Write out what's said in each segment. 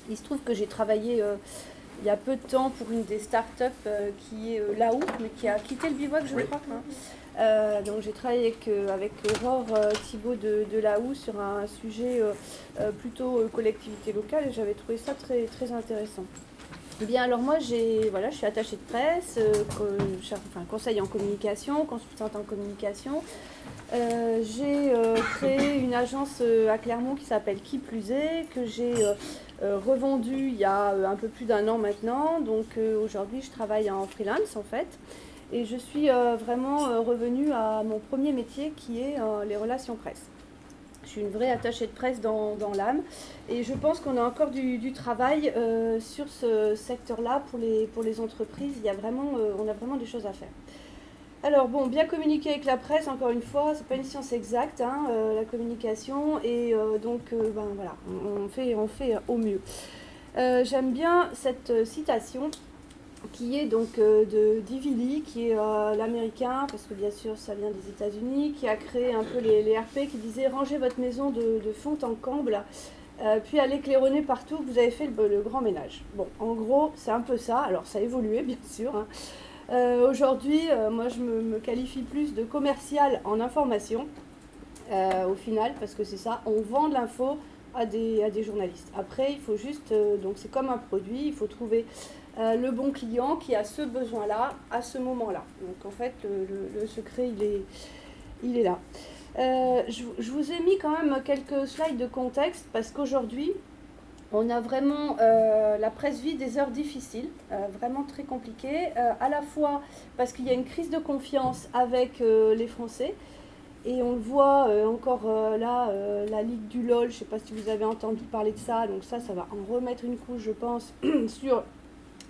Il se trouve que j'ai travaillé il y a peu de temps pour une des startups qui est là-haut, mais qui a quitté le bivouac, je crois. Donc j'ai travaillé avec Aurore Thibault de là-haut sur un sujet plutôt collectivité locale et j'avais trouvé ça très, très intéressant. Eh bien, alors moi, je suis attachée de presse, conseil en communication, consultante en communication. J'ai créé une agence à Clermont qui s'appelle Qui plus est, que j'ai revendue il y a un peu plus d'un an maintenant. Donc aujourd'hui, je travaille en freelance en fait. Et je suis vraiment revenue à mon premier métier qui est les relations presse. Je suis une vraie attachée de presse dans l'âme et je pense qu'on a encore du travail sur ce secteur-là pour les entreprises. On a vraiment des choses à faire. Alors bon, bien communiquer avec la presse, encore une fois, c'est pas une science exacte, la communication, et voilà, on fait au mieux. J'aime bien cette citation qui est donc de Divili, qui est l'américain, parce que bien sûr ça vient des États-Unis, qui a créé un peu les RP, qui disait rangez votre maison de fond en comble, puis allez claironner partout que vous avez fait le grand ménage. Bon, en gros, c'est un peu ça. Alors ça a évolué, bien sûr. Aujourd'hui, moi je me qualifie plus de commercial en information, au final, parce que c'est ça, on vend de l'info à des journalistes. Après, il faut juste, donc c'est comme un produit, il faut trouver le bon client qui a ce besoin-là, à ce moment-là. Donc en fait, le secret, il est là. Je vous ai mis quand même quelques slides de contexte, parce qu'aujourd'hui, on a vraiment, la presse vit des heures difficiles, vraiment très compliquées, à la fois parce qu'il y a une crise de confiance avec les Français, et on le voit encore là, la Ligue du LOL, je ne sais pas si vous avez entendu parler de ça, donc ça va en remettre une couche, je pense, sur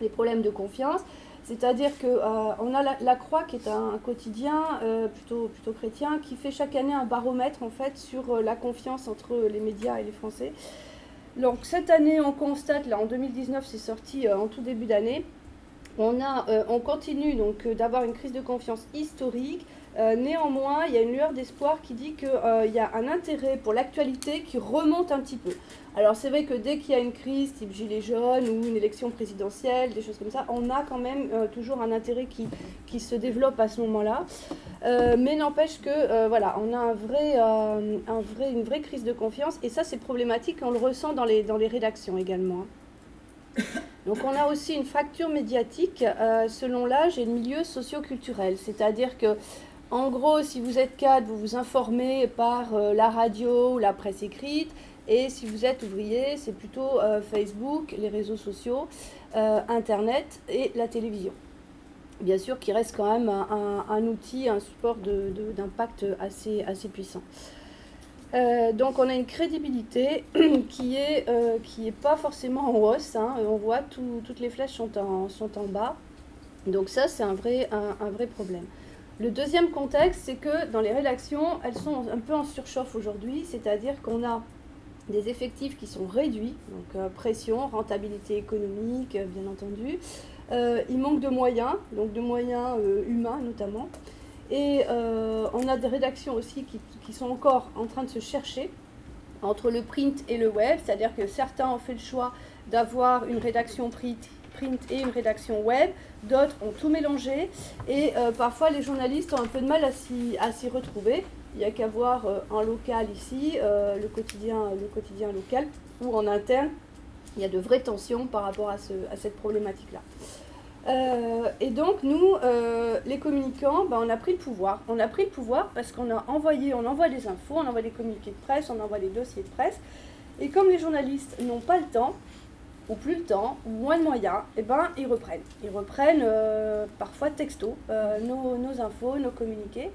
les problèmes de confiance. C'est-à-dire qu'on a la Croix, qui est un quotidien plutôt chrétien, qui fait chaque année un baromètre en fait sur la confiance entre les médias et les Français. Donc cette année, on constate, là en 2019, c'est sorti en tout début d'année, on continue donc d'avoir une crise de confiance historique. Néanmoins, il y a une lueur d'espoir qui dit qu'il y a un intérêt pour l'actualité qui remonte un petit peu. Alors c'est vrai que dès qu'il y a une crise type Gilets jaunes ou une élection présidentielle, des choses comme ça, on a quand même toujours un intérêt qui se développe à ce moment-là. Mais n'empêche que voilà, on a une vraie crise de confiance, et ça c'est problématique, on le ressent dans les rédactions également. Donc on a aussi une fracture médiatique selon l'âge et le milieu socio-culturel, c'est-à-dire que en gros, si vous êtes cadre, vous vous informez par la radio ou la presse écrite, et si vous êtes ouvrier, c'est plutôt Facebook, les réseaux sociaux, Internet et la télévision. Bien sûr, qui reste quand même un outil, un support d'impact assez puissant. Donc on a une crédibilité qui est pas forcément en hausse, on voit toutes les flèches sont en bas, donc ça c'est un vrai problème. Le deuxième contexte, c'est que dans les rédactions, elles sont un peu en surchauffe aujourd'hui, c'est-à-dire qu'on a des effectifs qui sont réduits, donc pression, rentabilité économique, bien entendu. Il manque de moyens, donc de moyens humains notamment. Et on a des rédactions aussi qui sont encore en train de se chercher entre le print et le web, c'est-à-dire que certains ont fait le choix d'avoir une rédaction print et une rédaction web, d'autres ont tout mélangé, et parfois les journalistes ont un peu de mal à s'y retrouver. Il n'y a qu'à voir en local ici, le quotidien local, ou en interne, il y a de vraies tensions par rapport à cette problématique-là. Et donc nous, les communicants, on a pris le pouvoir. On a pris le pouvoir parce qu'on envoie des infos, on envoie des communiqués de presse, on envoie des dossiers de presse. Et comme les journalistes n'ont pas le temps, ou plus le temps, ou moins de moyens, ils reprennent. Ils reprennent parfois texto nos infos, nos communiqués.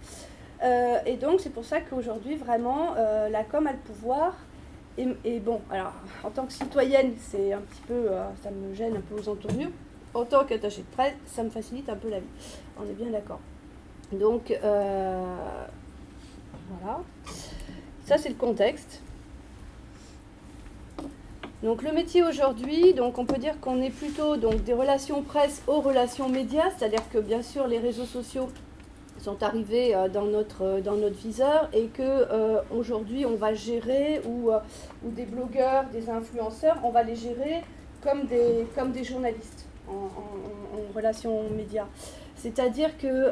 Et donc c'est pour ça qu'aujourd'hui, vraiment, la com a le pouvoir. Et bon, alors, en tant que citoyenne, c'est un petit peu, ça me gêne un peu aux entournures. En tant qu'attaché de presse, ça me facilite un peu la vie. On est bien d'accord. Donc, voilà. Ça, c'est le contexte. Donc, le métier aujourd'hui, donc on peut dire qu'on est plutôt donc, des relations presse aux relations médias, c'est-à-dire que, bien sûr, les réseaux sociaux sont arrivés dans notre viseur et que aujourd'hui on va gérer, ou des blogueurs, des influenceurs, on va les gérer comme des journalistes en relation médias. C'est-à-dire que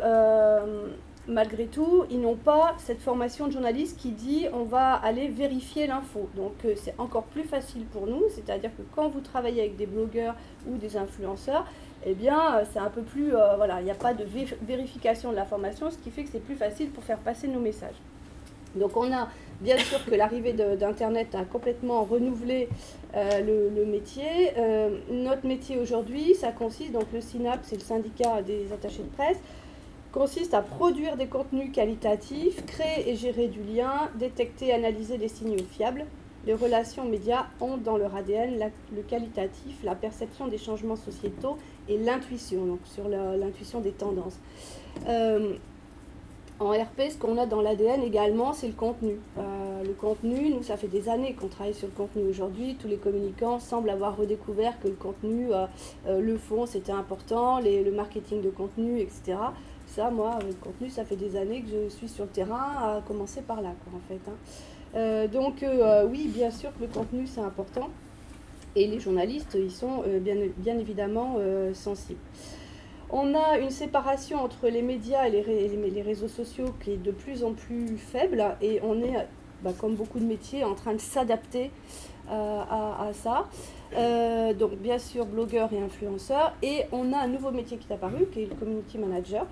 malgré tout, ils n'ont pas cette formation de journaliste qui dit on va aller vérifier l'info. Donc c'est encore plus facile pour nous, c'est-à-dire que quand vous travaillez avec des blogueurs ou des influenceurs, eh bien c'est un peu plus, voilà, il n'y a pas de vérification de l'information, ce qui fait que c'est plus facile pour faire passer nos messages. Donc on a bien sûr que l'arrivée d'Internet a complètement renouvelé le métier. Notre métier aujourd'hui, ça consiste, donc le SYNAP, c'est le syndicat des attachés de presse, consiste à produire des contenus qualitatifs, créer et gérer du lien, détecter et analyser des signaux fiables. Les relations médias ont dans leur ADN le qualitatif, la perception des changements sociétaux et l'intuition, donc sur l'intuition des tendances. En RP, ce qu'on a dans l'ADN également, c'est le contenu. Le contenu, nous, ça fait des années qu'on travaille sur le contenu. Aujourd'hui, tous les communicants semblent avoir redécouvert que le contenu, le fond, c'était important, le marketing de contenu, etc. Ça, moi, le contenu, ça fait des années que je suis sur le terrain, à commencer par là, quoi, en fait. Donc, oui, bien sûr que le contenu, c'est important. Et les journalistes, ils sont bien évidemment sensibles. On a une séparation entre les médias et les réseaux sociaux qui est de plus en plus faible. Et on est, comme beaucoup de métiers, en train de s'adapter à ça. Donc, bien sûr, blogueurs et influenceurs. Et on a un nouveau métier qui est apparu, qui est le community manager.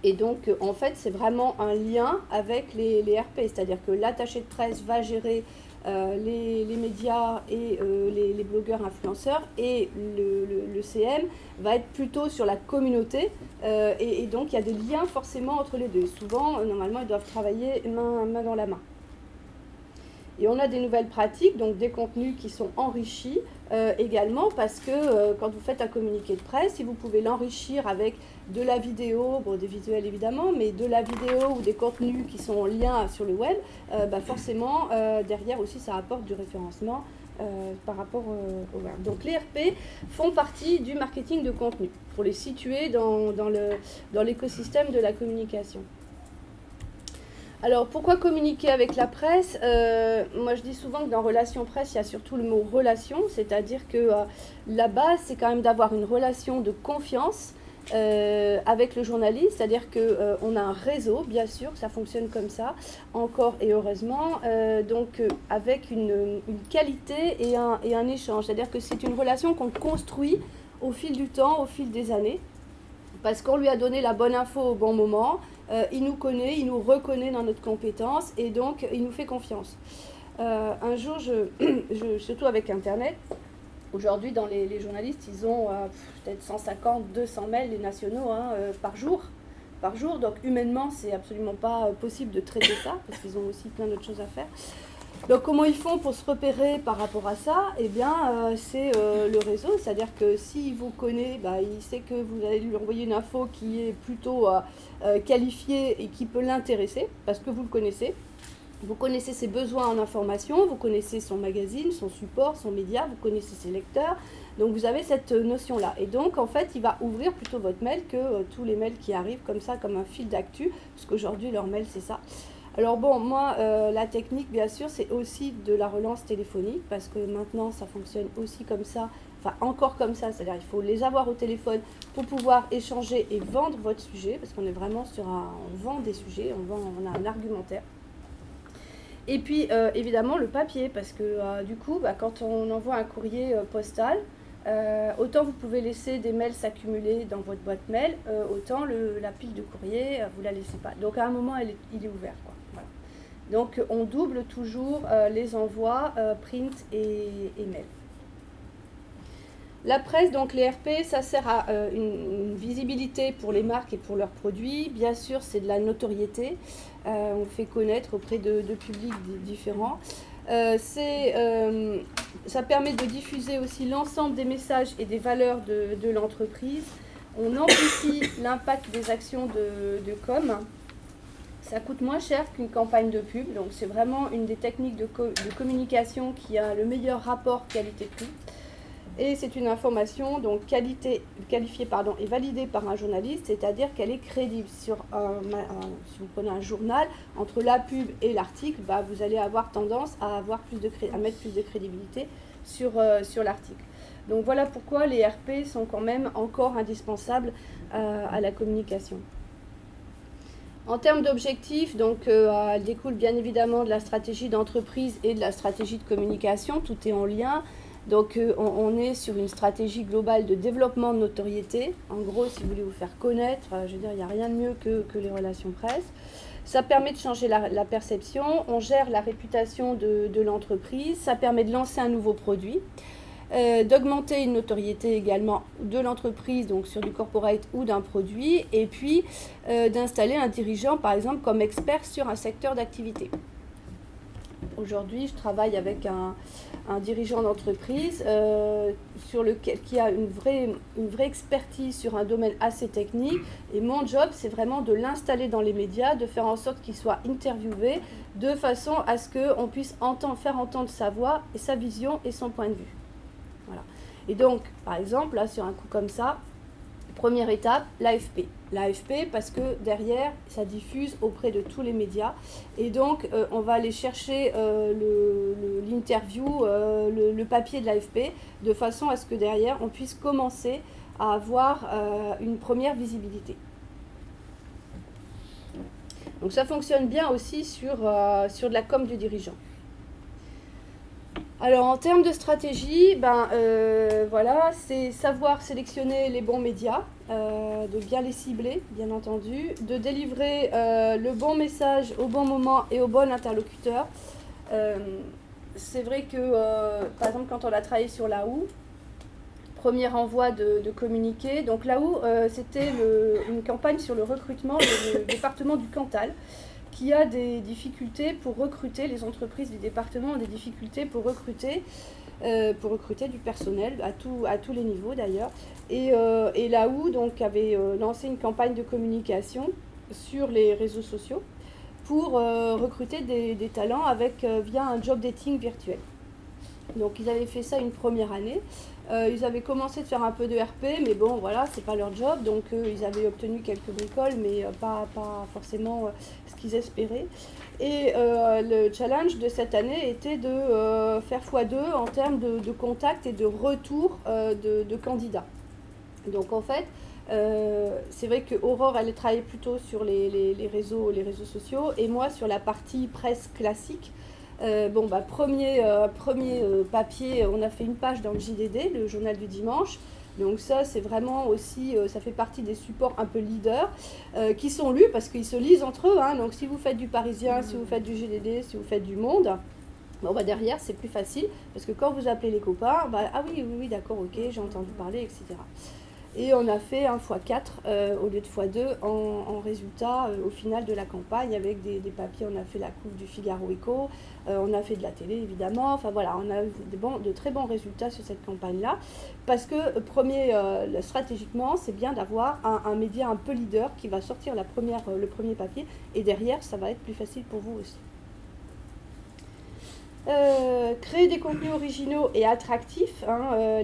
Et donc, en fait, c'est vraiment un lien avec les RP, c'est-à-dire que l'attaché de presse va gérer les médias et les blogueurs influenceurs, et le CM va être plutôt sur la communauté, et donc il y a des liens forcément entre les deux. Souvent, normalement, ils doivent travailler main dans la main. Et on a des nouvelles pratiques, donc des contenus qui sont enrichis également, parce que quand vous faites un communiqué de presse, si vous pouvez l'enrichir avec de la vidéo, bon, des visuels évidemment, mais de la vidéo ou des contenus qui sont en lien sur le web, forcément, derrière aussi, ça apporte du référencement par rapport au web. Donc les RP font partie du marketing de contenu, pour les situer dans l'écosystème de la communication. Alors, pourquoi communiquer avec la presse ? Moi, je dis souvent que dans relation presse, il y a surtout le mot relation, c'est-à-dire que la base, c'est quand même d'avoir une relation de confiance avec le journaliste, c'est-à-dire qu'on a un réseau, bien sûr, ça fonctionne comme ça, encore et heureusement, avec une qualité et un échange, c'est-à-dire que c'est une relation qu'on construit au fil du temps, au fil des années, parce qu'on lui a donné la bonne info au bon moment. Il nous connaît, il nous reconnaît dans notre compétence, et donc il nous fait confiance. Un jour, surtout avec Internet, aujourd'hui dans les journalistes, ils ont peut-être 150, 200 mails, les nationaux, par jour. Donc humainement, c'est absolument pas possible de traiter ça, parce qu'ils ont aussi plein d'autres choses à faire. Donc comment ils font pour se repérer par rapport à ça ? Eh bien, c'est le réseau, c'est-à-dire que s'il vous connaît, il sait que vous allez lui envoyer une info qui est plutôt qualifiée et qui peut l'intéresser, parce que vous le connaissez. Vous connaissez ses besoins en information, vous connaissez son magazine, son support, son média, vous connaissez ses lecteurs. Donc vous avez cette notion-là. Et donc, en fait, il va ouvrir plutôt votre mail que tous les mails qui arrivent comme ça, comme un fil d'actu, parce qu'aujourd'hui, leur mail, c'est ça. Alors bon, moi, la technique, bien sûr, c'est aussi de la relance téléphonique, parce que maintenant, ça fonctionne aussi comme ça, enfin encore comme ça, c'est-à-dire il faut les avoir au téléphone pour pouvoir échanger et vendre votre sujet, parce qu'on est vraiment on vend des sujets, on a un argumentaire. Et puis, évidemment, le papier, parce que du coup, quand on envoie un courrier postal, autant vous pouvez laisser des mails s'accumuler dans votre boîte mail, autant la pile de courrier, vous ne la laissez pas. Donc à un moment, il est ouvert, quoi. Voilà. Donc on double toujours les envois print et mail. La presse, donc les RP, ça sert à une visibilité pour les marques et pour leurs produits. Bien sûr, c'est de la notoriété. On fait connaître auprès de publics différents. Ça permet de diffuser aussi l'ensemble des messages et des valeurs de l'entreprise. On amplifie l'impact des actions de com. Ça coûte moins cher qu'une campagne de pub. Donc c'est vraiment une des techniques de communication qui a le meilleur rapport qualité-prix. Et c'est une information donc qualifiée et validée par un journaliste, c'est-à-dire qu'elle est crédible. Si vous prenez un journal, entre la pub et l'article, vous allez avoir tendance à mettre plus de crédibilité sur l'article. Donc voilà pourquoi les RP sont quand même encore indispensables à la communication. En termes d'objectifs, elle découle bien évidemment de la stratégie d'entreprise et de la stratégie de communication, tout est en lien. Donc on est sur une stratégie globale de développement de notoriété. En gros, si vous voulez vous faire connaître, il n'y a rien de mieux que les relations presse. Ça permet de changer la perception, on gère la réputation de l'entreprise, ça permet de lancer un nouveau produit, d'augmenter une notoriété également de l'entreprise, donc sur du corporate ou d'un produit, et puis d'installer un dirigeant, par exemple, comme expert sur un secteur d'activité. Aujourd'hui, je travaille avec un dirigeant d'entreprise qui a une vraie expertise sur un domaine assez technique. Et mon job, c'est vraiment de l'installer dans les médias, de faire en sorte qu'il soit interviewé de façon à ce qu'on puisse faire entendre sa voix et sa vision et son point de vue. Voilà. Et donc, par exemple, là, sur un coup comme ça, première étape, l'AFP. L'AFP parce que derrière, ça diffuse auprès de tous les médias. Et donc, on va aller chercher l'interview, le papier de l'AFP, de façon à ce que derrière, on puisse commencer à avoir une première visibilité. Donc ça fonctionne bien aussi sur de la com du dirigeant. Alors en termes de stratégie, c'est savoir sélectionner les bons médias, de bien les cibler, bien entendu, de délivrer le bon message au bon moment et au bon interlocuteur. C'est vrai que, par exemple, quand on a travaillé sur l'AOU, premier envoi de communiqué, donc l'AOU, c'était une campagne sur le recrutement du département du Cantal, qui a des difficultés pour recruter, les entreprises du département ont des difficultés pour recruter du personnel, à tous les niveaux d'ailleurs. Et l'AOU avait lancé une campagne de communication sur les réseaux sociaux pour recruter des talents via un job dating virtuel. Donc ils avaient fait ça une première année. Ils avaient commencé de faire un peu de RP, mais bon, voilà, c'est pas leur job. Donc ils avaient obtenu quelques bricoles, mais pas forcément ce qu'ils espéraient. Et le challenge de cette année était de faire x2 en termes de contacts et de retour de candidats. Donc en fait, c'est vrai que Aurore, elle travaillait plutôt sur les réseaux sociaux, et moi sur la partie presse classique. Premier papier, on a fait une page dans le JDD, le journal du dimanche. Donc ça, c'est vraiment aussi, ça fait partie des supports un peu leaders qui sont lus parce qu'ils se lisent entre eux. Hein. Donc si vous faites du Parisien, si vous faites du JDD, si vous faites du Monde, derrière, c'est plus facile parce que quand vous appelez les copains, ah oui, d'accord, ok, j'ai entendu parler, etc. Et on a fait un x4 au lieu de x2 en résultat au final de la campagne avec des papiers. On a fait la couve du Figaro Echo, on a fait de la télé évidemment. Enfin voilà, on a eu de très bons résultats sur cette campagne-là parce que stratégiquement, c'est bien d'avoir un média un peu leader qui va sortir le premier papier et derrière, ça va être plus facile pour vous aussi. Créer des contenus originaux et attractifs.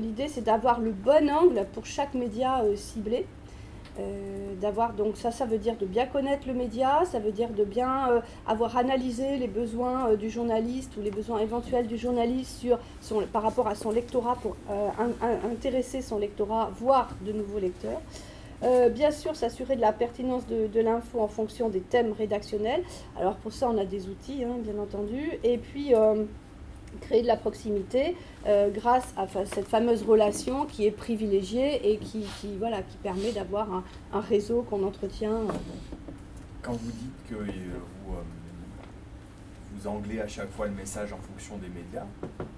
L'idée, c'est d'avoir le bon angle pour chaque média ciblé. Donc ça veut dire de bien connaître le média, ça veut dire de bien avoir analysé les besoins du journaliste ou les besoins éventuels du journaliste par rapport à son lectorat pour intéresser son lectorat, voire de nouveaux lecteurs. Bien sûr, s'assurer de la pertinence de l'info en fonction des thèmes rédactionnels. Alors pour ça, on a des outils, bien entendu. Et puis, créer de la proximité grâce à cette fameuse relation qui est privilégiée et qui permet d'avoir un réseau qu'on entretient. Quand vous dites que vous anglez à chaque fois le message en fonction des médias,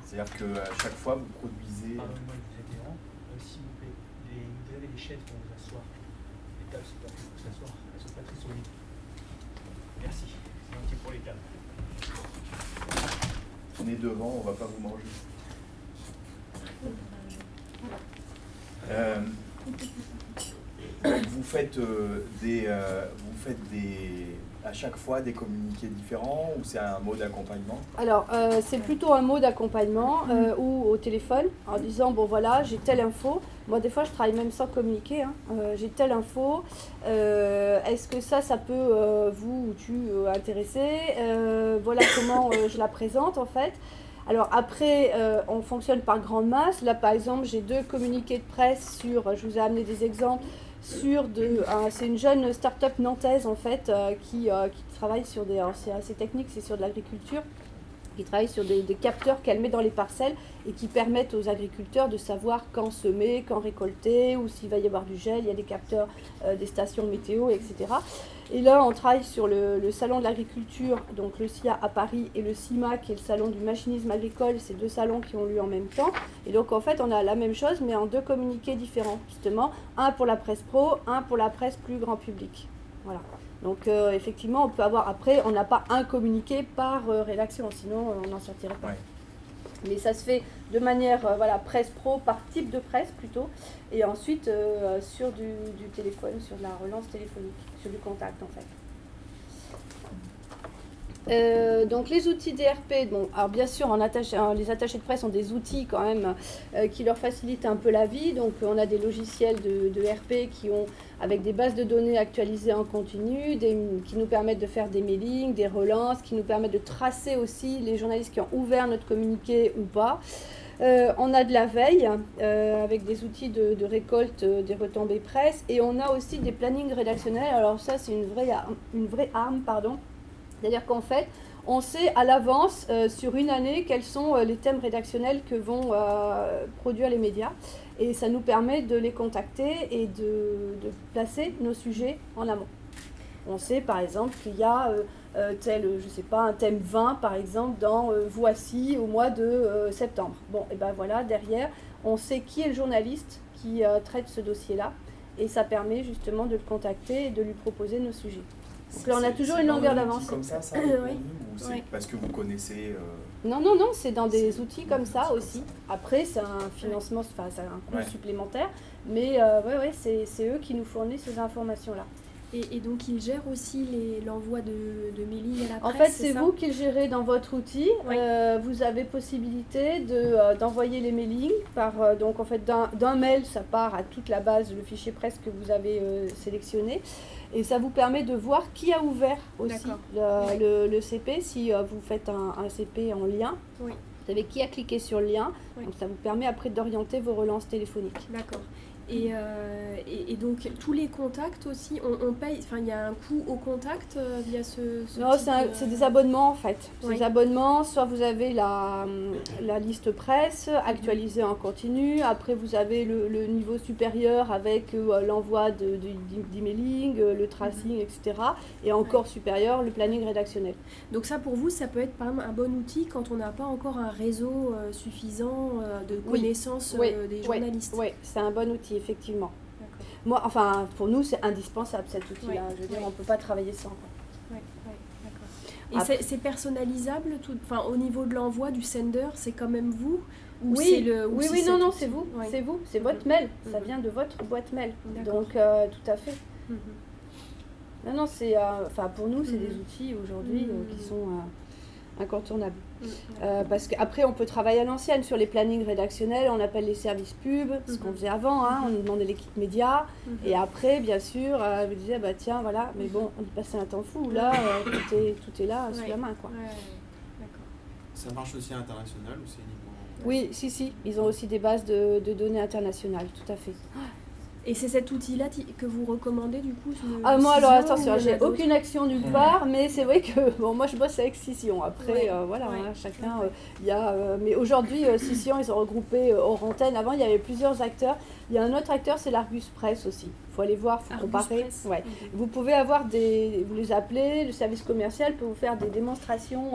c'est-à-dire qu'à chaque fois, vous produisez... Pardonnez-moi, je vous interromps. S'il vous plaît, vous avez les chaises pour vous asseoir. Les tables, c'est pas fait pour s'asseoir. Elles sont pas très solides. Merci. C'est un petit pour les tables. Venez devant, on va pas vous manger. Vous faites à chaque fois des communiqués différents ou c'est un mot d'accompagnement? Alors, c'est plutôt un mot d'accompagnement ou au téléphone en disant, bon voilà, j'ai telle info. Moi, des fois, je travaille même sans communiquer. Hein. J'ai telle info. Est-ce que ça peut vous ou tu intéresser? Voilà comment je la présente en fait. Alors après, on fonctionne par grande masse. Là, par exemple, j'ai 2 communiqués de presse sur, je vous ai amené des exemples, c'est une jeune start-up nantaise en fait qui travaille sur des, alors c'est assez technique, c'est sur de l'agriculture, qui travaille sur des capteurs qu'elle met dans les parcelles et qui permettent aux agriculteurs de savoir quand semer, quand récolter, ou s'il va y avoir du gel. Il y a des capteurs des stations météo, etc. Et là, on travaille sur le salon de l'agriculture, donc le SIA à Paris, et le CIMA, qui est le salon du machinisme agricole. C'est 2 salons qui ont lieu en même temps. Et donc, en fait, on a la même chose, mais en 2 communiqués différents, justement. Un pour la presse pro, un pour la presse plus grand public. Voilà. Donc, effectivement, on peut avoir... Après, on n'a pas un communiqué par rédaction, sinon on n'en sortirait pas. Ouais. Mais ça se fait de manière voilà, presse pro, par type de presse plutôt, et ensuite sur du téléphone, sur de la relance téléphonique, sur du contact en fait. Donc les outils DRP, bon, alors bien sûr les attachés de presse ont des outils quand même qui leur facilitent un peu la vie. Donc on a des logiciels de RP avec des bases de données actualisées en continu, qui nous permettent de faire des mailings, des relances, qui nous permettent de tracer aussi les journalistes qui ont ouvert notre communiqué ou pas. On a de la veille avec des outils de récolte des retombées presse, et on a aussi des plannings rédactionnels. Alors ça c'est une vraie arme, pardon. C'est-à-dire qu'en fait, on sait à l'avance sur une année quels sont les thèmes rédactionnels que vont produire les médias. Et ça nous permet de les contacter et de placer nos sujets en amont. On sait par exemple qu'il y a un thème 20 par exemple dans Voici au mois de septembre. Bon, et ben voilà, derrière, on sait qui est le journaliste qui traite ce dossier-là. Et ça permet justement de le contacter et de lui proposer nos sujets. Donc là, on a toujours une longueur d'avance. Comme ça, Oui. ou c'est parce que vous connaissez Non, c'est dans des outils comme ça aussi. Après, c'est un financement, enfin, c'est un coût supplémentaire, mais c'est eux qui nous fournissent ces informations-là. Et donc, ils gèrent aussi l'envoi de mailing à la presse. En fait, c'est vous qui le gérez dans votre outil. Oui. Vous avez possibilité d'envoyer les mailings donc en fait d'un mail, ça part à toute la base, le fichier presse que vous avez sélectionné. Et ça vous permet de voir qui a ouvert aussi le CP. Si vous faites un CP en lien, vous savez qui a cliqué sur le lien. Donc ça vous permet après d'orienter vos relances téléphoniques. D'accord. Et donc tous les contacts aussi, on paye, enfin il y a un coût au contact via ce Non, c'est des abonnements en fait. C'est Oui. des abonnements, soit vous avez la liste presse actualisée en continu, après vous avez le niveau supérieur avec l'envoi d'emailing, le tracing, etc. Et encore supérieur, le planning rédactionnel. Donc ça pour vous, ça peut être par exemple un bon outil quand on n'a pas encore un réseau suffisant de connaissances des journalistes. Oui, c'est un bon outil, effectivement. D'accord. Moi, enfin, pour nous, c'est indispensable cet outil-là. Ouais. Je veux dire, on ne peut pas travailler sans. Quoi. Et c'est personnalisable, enfin au niveau de l'envoi du sender, c'est quand même vous ou Oui, c'est le, ou oui, c'est oui, cet non, outil c'est vous, Ouais. c'est vous, c'est votre mail, ça Mhm. vient de votre boîte mail. D'accord. Donc, tout à fait. Mhm. Non, c'est, enfin, pour nous, c'est Mhm. des outils aujourd'hui Mhm. qui sont incontournables. Mhm. Parce qu'après, on peut travailler à l'ancienne sur les plannings rédactionnels, on appelle les services pub, ce qu'on faisait avant, hein, on nous demandait l'équipe média, Mhm. et après, bien sûr, je me disais, bah tiens, voilà, mais bon, on y passait un temps fou, là, tout est là, sous la main, quoi. Ouais, d'accord. Ça marche aussi à l'international ou c'est uniquement... Oui, si, ils ont aussi des bases de données internationales, tout à fait. Et c'est cet outil-là que vous recommandez du coup Moi, alors Cision, attention, ou il y en a j'ai d'autres aucune action nulle part, mais c'est vrai que bon, moi je bosse avec Cision. Après, Ouais. voilà, Ouais. hein, chacun, il y a. Mais aujourd'hui, Cision, ils ont regroupé hors antenne. Avant, il y avait plusieurs acteurs. Il y a un autre acteur, c'est l'Argus Press aussi. Il faut aller voir, il faut Argus comparer. Press. Ouais. Mhm. Vous pouvez avoir vous les appelez, le service commercial peut vous faire des démonstrations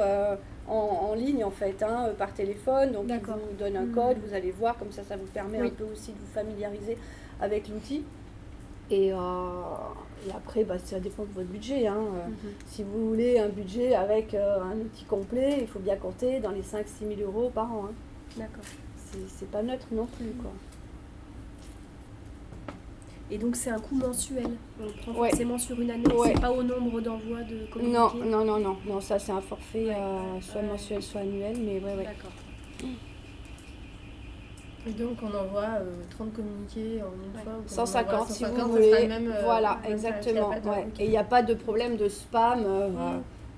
en ligne en fait, hein, par téléphone. Donc, il D'accord. vous donne un code, vous allez voir, comme ça vous permet Oui. un peu aussi de vous familiariser avec l'outil. Et après, ça dépend de votre budget. Hein. Mhm. Si vous voulez un budget avec un outil complet, il faut bien compter dans les 5-6 000 euros par an. Hein. D'accord. C'est pas neutre non plus. Quoi. Et donc c'est un coût mensuel. On prend Ouais. forcément sur une année. Ouais. C'est pas au nombre d'envois de communiqués. Non, ça c'est un forfait soit mensuel, soit annuel, mais ouais. D'accord. Et donc on envoie 30 communiqués en une fois. Ou qu'on 150 envoie si 150, vous ça voulez. sera le même, Voilà, même tarif, exactement. il y a pas de- Ouais. ok. Et il n'y a pas de problème de spam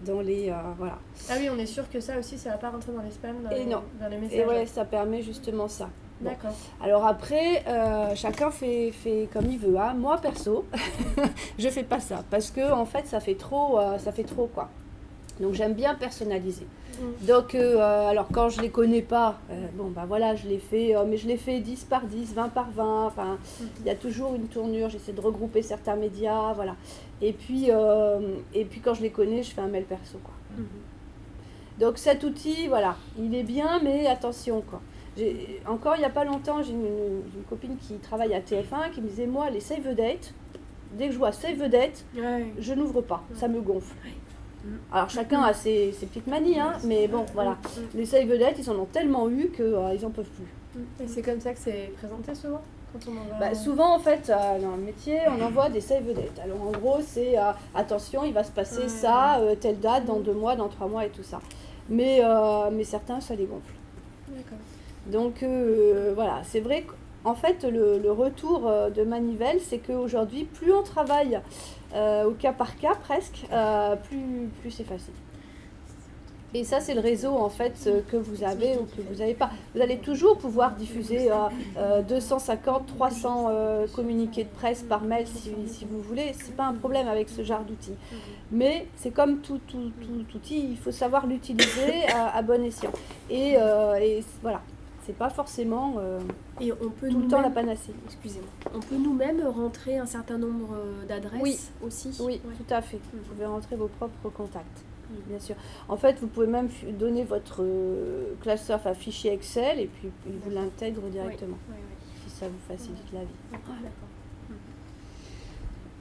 dans les... voilà. Ah oui, on est sûr que ça aussi, ça va pas rentrer dans les spams, Et non. dans les messages. Et ouais, ça permet justement ça. Bon. D'accord. Alors après, chacun fait comme il veut. Hein. Moi, perso, je fais pas ça. Parce que en fait, ça fait trop quoi. Donc j'aime bien personnaliser. Donc, alors quand je les connais pas, voilà, je les fais, mais je les fais 10 par 10, 20 par 20, enfin, il y a toujours une tournure, j'essaie de regrouper certains médias, voilà. Et puis quand je les connais, je fais un mail perso, quoi. Donc cet outil, voilà, il est bien, mais attention, quoi. Encore il n'y a pas longtemps, j'ai une copine qui travaille à TF1 qui me disait, moi, les save the date, dès que je vois save the date, je n'ouvre pas, ça me gonfle. Alors chacun a ses petites manies, hein, mais bon, voilà. Les save the date, ils en ont tellement eu qu'ils n'en peuvent plus. Et c'est comme ça que c'est présenté souvent quand on envoie... Souvent, en fait, dans le métier, on envoie des save the date. Alors en gros, c'est attention, il va se passer ça, telle date, dans 2 mois, dans 3 mois et tout ça. Mais certains, ça les gonfle. D'accord. Donc voilà, c'est vrai qu'en fait, le retour de Manivelle, c'est qu'aujourd'hui, plus on travaille au cas par cas presque, plus c'est facile. Et ça, c'est le réseau en fait que vous avez ou que vous n'avez pas. Vous allez toujours pouvoir diffuser 250, 300 communiqués de presse par mail si vous voulez. C'est pas un problème avec ce genre d'outil. Mais c'est comme tout outil, il faut savoir l'utiliser à bon escient. Et voilà, c'est pas forcément Et on peut tout le temps la panacée. Excusez-moi. On peut nous-mêmes rentrer un certain nombre d'adresses Oui. aussi. Oui, Ouais. tout à fait. Vous pouvez rentrer vos propres contacts. Bien sûr. En fait, vous pouvez même donner votre classeur, enfin fichier Excel, et puis il vous l'intègre directement, si ça vous facilite la vie. D'accord.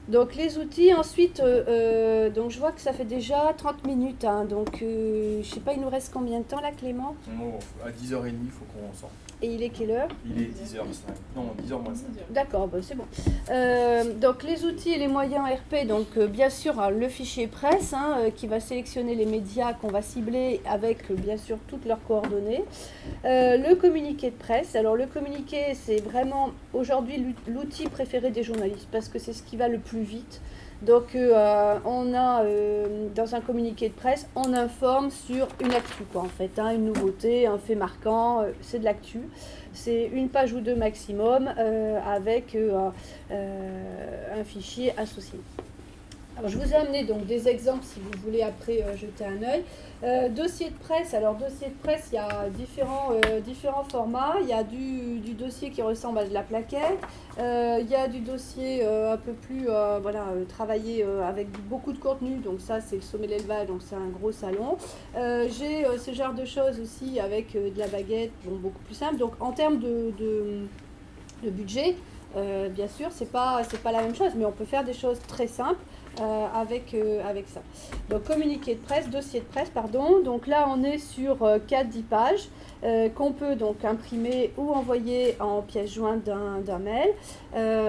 Donc les outils, ensuite, donc je vois que ça fait déjà 30 minutes, hein, donc je sais pas, il nous reste combien de temps là, Clément? À 10h30, il faut qu'on sorte. Et il est quelle heure? Il est 10h05. Non, 10h moins 5. D'accord, c'est bon. Donc les outils et les moyens RP, donc bien sûr hein, le fichier presse qui va sélectionner les médias qu'on va cibler avec bien sûr toutes leurs coordonnées. Le communiqué de presse, alors le communiqué c'est vraiment aujourd'hui l'outil préféré des journalistes parce que c'est ce qui va le plus vite. Donc on a dans un communiqué de presse, on informe sur une actu quoi en fait, une nouveauté, un fait marquant, c'est de l'actu. C'est une page ou 2 maximum avec un fichier associé. Alors je vous ai amené donc des exemples si vous voulez après jeter un œil. Dossier de presse, alors dossier de presse, il y a différents formats. Il y a du dossier qui ressemble à de la plaquette. Il y a du dossier un peu plus travaillé avec beaucoup de contenu. Donc ça c'est le sommet de l'élevage, donc c'est un gros salon. J'ai ce genre de choses aussi avec de la baguette, beaucoup plus simple. Donc en termes de budget, bien sûr, c'est pas la même chose, mais on peut faire des choses très simples. Avec ça. Donc communiqué de presse, dossier de presse, pardon. Donc là on est sur 4-10 pages qu'on peut donc imprimer ou envoyer en pièce jointe d'un mail.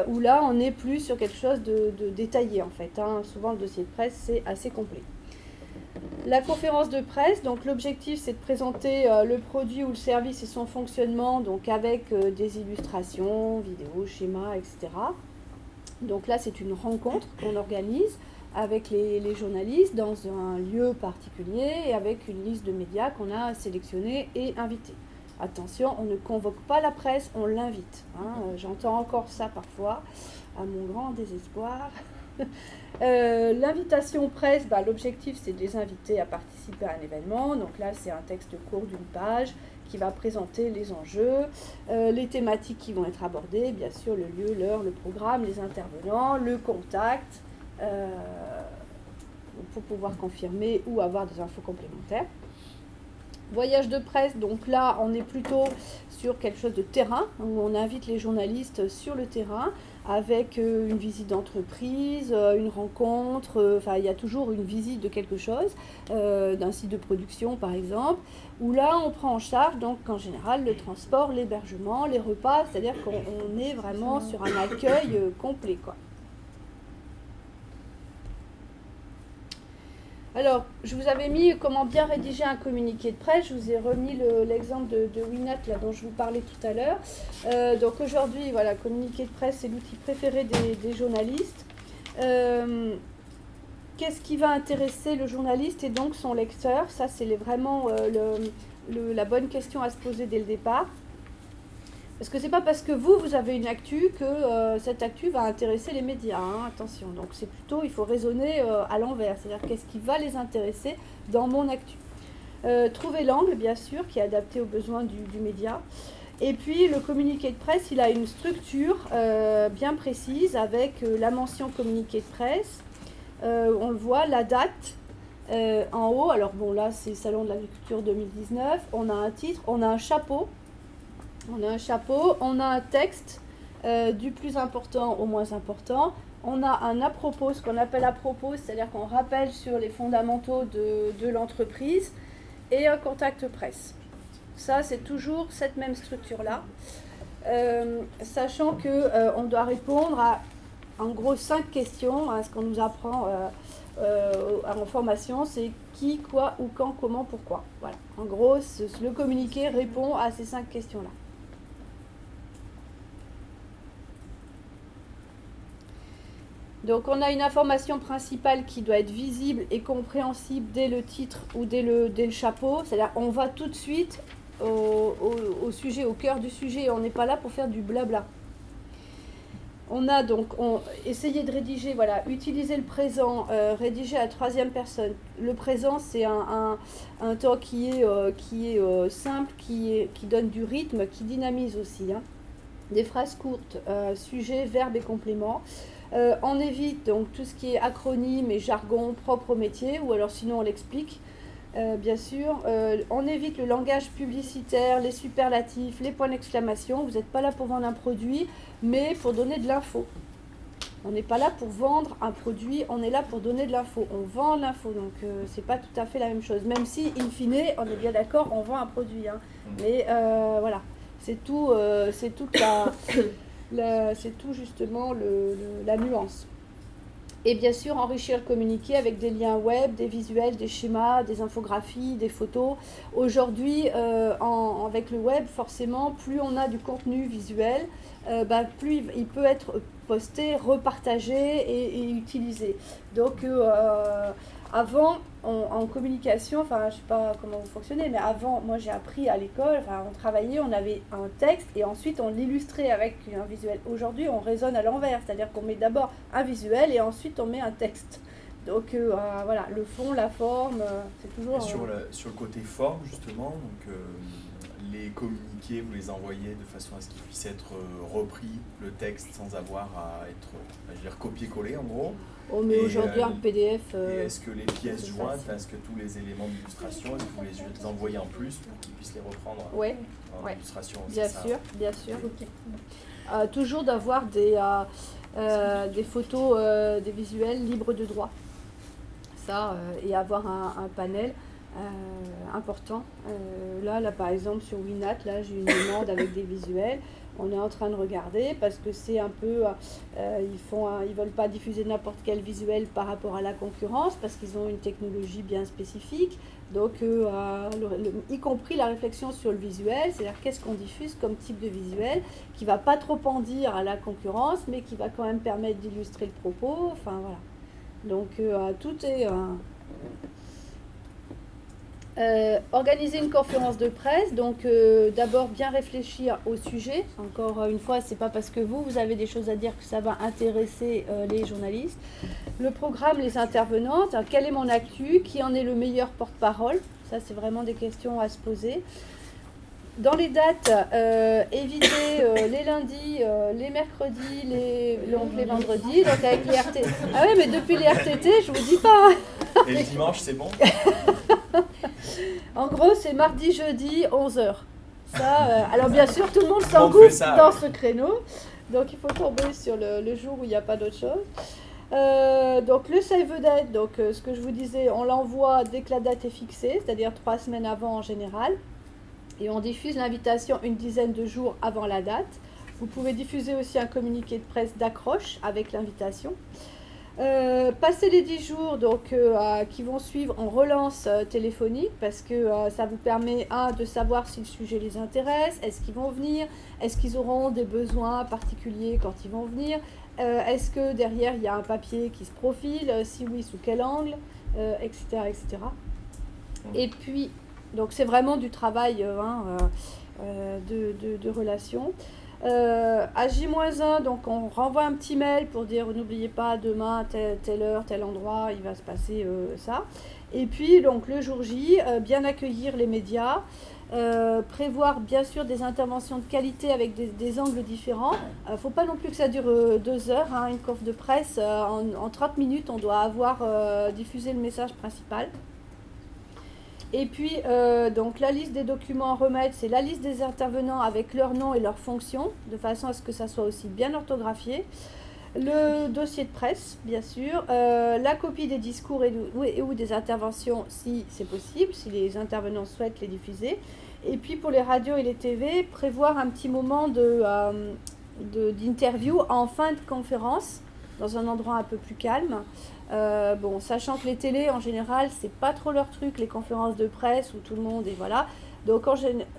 Où là on est plus sur quelque chose de détaillé en fait. Souvent le dossier de presse c'est assez complet. La conférence de presse, donc l'objectif c'est de présenter le produit ou le service et son fonctionnement, donc avec des illustrations, vidéos, schémas, etc. Donc là, c'est une rencontre qu'on organise avec les journalistes dans un lieu particulier et avec une liste de médias qu'on a sélectionnés et invités. Attention, on ne convoque pas la presse, on l'invite. J'entends encore ça parfois, à mon grand désespoir. L'invitation presse, l'objectif c'est de les inviter à participer à un événement. Donc là, c'est un texte court d'une page qui va présenter les enjeux, les thématiques qui vont être abordées, bien sûr le lieu, l'heure, le programme, les intervenants, le contact, pour pouvoir confirmer ou avoir des infos complémentaires. Voyage de presse, donc là, on est plutôt sur quelque chose de terrain, où on invite les journalistes sur le terrain, avec une visite d'entreprise, une rencontre, enfin il y a toujours une visite de quelque chose, d'un site de production par exemple, où là on prend en charge donc en général le transport, l'hébergement, les repas, c'est-à-dire qu'on est vraiment sur un accueil complet, quoi. Alors, je vous avais mis comment bien rédiger un communiqué de presse. Je vous ai remis l'exemple de Winat, là, dont je vous parlais tout à l'heure. Donc aujourd'hui, voilà, communiqué de presse, c'est l'outil préféré des journalistes. Qu'est-ce qui va intéresser le journaliste et donc son lecteur? Ça, c'est vraiment la bonne question à se poser dès le départ. Parce que c'est pas parce que vous avez une actu que cette actu va intéresser les médias, hein, attention. Donc c'est plutôt, il faut raisonner à l'envers, c'est-à-dire qu'est-ce qui va les intéresser dans mon actu. Trouver l'angle, bien sûr, qui est adapté aux besoins du média. Et puis le communiqué de presse, il a une structure bien précise avec la mention communiqué de presse. On le voit, la date en haut. Alors bon, là c'est Salon de l'agriculture 2019. On a un titre, on a un chapeau. On a un texte du plus important au moins important. On a un à propos, ce qu'on appelle à propos, c'est-à-dire qu'on rappelle sur les fondamentaux de l'entreprise, et un contact presse. Ça, c'est toujours cette même structure-là, sachant qu'on doit répondre à, en gros, 5 questions. Hein, ce qu'on nous apprend en formation, c'est qui, quoi, où, quand, comment, pourquoi. Voilà. En gros, le communiqué répond à ces 5 questions-là. Donc on a une information principale qui doit être visible et compréhensible dès le titre ou dès le chapeau. C'est-à-dire on va tout de suite au sujet, au cœur du sujet. On n'est pas là pour faire du blabla. On a donc essayé de rédiger, voilà, utiliser le présent, rédiger à la 3e personne. Le présent, c'est un temps qui est simple, qui donne du rythme, qui dynamise aussi. Hein. Des phrases courtes, sujet, verbe et complément. On évite donc tout ce qui est acronyme et jargon propre au métier, ou alors sinon on l'explique, bien sûr. On évite le langage publicitaire, les superlatifs, les points d'exclamation. Vous n'êtes pas là pour vendre un produit, mais pour donner de l'info. On n'est pas là pour vendre un produit, on est là pour donner de l'info. On vend l'info, donc c'est pas tout à fait la même chose. Même si, in fine, on est bien d'accord, on vend un produit. Hein. Mais voilà, c'est tout, c'est toute c'est tout justement la nuance. Et bien sûr, enrichir le communiqué avec des liens web, des visuels, des schémas, des infographies, des photos. Aujourd'hui, avec le web, forcément, plus on a du contenu visuel, plus il peut être posté, repartagé et utilisé. Donc, avant, en communication, enfin, je ne sais pas comment vous fonctionnez, mais avant, moi j'ai appris à l'école, enfin, on travaillait, on avait un texte et ensuite on l'illustrait avec un visuel. Aujourd'hui, on raisonne à l'envers, c'est-à-dire qu'on met d'abord un visuel et ensuite on met un texte. Donc voilà, le fond, la forme, c'est toujours... Sur le côté forme, justement, donc, les communiqués, vous les envoyez de façon à ce qu'ils puissent être repris, le texte, sans avoir à être, copié-collé en gros. Oh, mais aujourd'hui, un PDF... et est-ce que les pièces jointes, est-ce que tous les éléments d'illustration, est-ce que vous les envoyez en plus pour qu'ils puissent les reprendre en illustration? Bien sûr. Okay. Toujours d'avoir des photos, des visuels libres de droit. Ça, et avoir un panel important. Là, par exemple, sur Winat, là, j'ai une demande avec des visuels. On est en train de regarder parce que c'est un peu... ils veulent pas diffuser n'importe quel visuel par rapport à la concurrence parce qu'ils ont une technologie bien spécifique. Donc, y compris la réflexion sur le visuel, c'est-à-dire qu'est-ce qu'on diffuse comme type de visuel qui va pas trop en dire à la concurrence, mais qui va quand même permettre d'illustrer le propos. Enfin, voilà. Donc, tout est... organiser une conférence de presse, donc d'abord bien réfléchir au sujet. Encore une fois, c'est pas parce que vous avez des choses à dire que ça va intéresser les journalistes. Le programme, les intervenantes, quel est mon actu, qui en est le meilleur porte-parole, ça c'est vraiment des questions à se poser. Dans les dates, éviter les lundis, les mercredis, les vendredis, donc avec les RTT. Ah ouais, mais depuis les RTT, je vous dis pas. Et le dimanche, c'est bon? En gros, c'est mardi, jeudi, 11h. Ça, alors bien sûr, tout le monde fait s'engouffre ça, dans ouais. ce créneau. Donc, il faut tomber sur le jour où il n'y a pas d'autre chose. Donc, le save the date, donc, ce que je vous disais, on l'envoie dès que la date est fixée, c'est-à-dire 3 semaines avant en général. Et on diffuse l'invitation une dizaine de jours avant la date. Vous pouvez diffuser aussi un communiqué de presse d'accroche avec l'invitation. Passer les 10 jours donc, qui vont suivre en relance téléphonique parce que ça vous permet de savoir si le sujet les intéresse, est-ce qu'ils vont venir, est-ce qu'ils auront des besoins particuliers quand ils vont venir, est-ce que derrière il y a un papier qui se profile, si oui sous quel angle, etc., etc. Et puis donc c'est vraiment du travail de relation. À J-1, donc on renvoie un petit mail pour dire n'oubliez pas demain, telle heure, tel endroit, il va se passer ça. Et puis donc le jour J, bien accueillir les médias, prévoir bien sûr des interventions de qualité avec des angles différents. Faut pas non plus que ça dure 2 heures, hein, une conf de presse, en 30 minutes on doit avoir diffusé le message principal. Et puis, donc la liste des documents à remettre, c'est la liste des intervenants avec leur nom et leur fonction, de façon à ce que ça soit aussi bien orthographié. Le dossier de presse, bien sûr. La copie des discours ou des interventions, si c'est possible, si les intervenants souhaitent les diffuser. Et puis, pour les radios et les TV, prévoir un petit moment d'interview en fin de conférence, dans un endroit un peu plus calme. Bon, sachant que les télés, en général, c'est pas trop leur truc, les conférences de presse où tout le monde est voilà. Donc,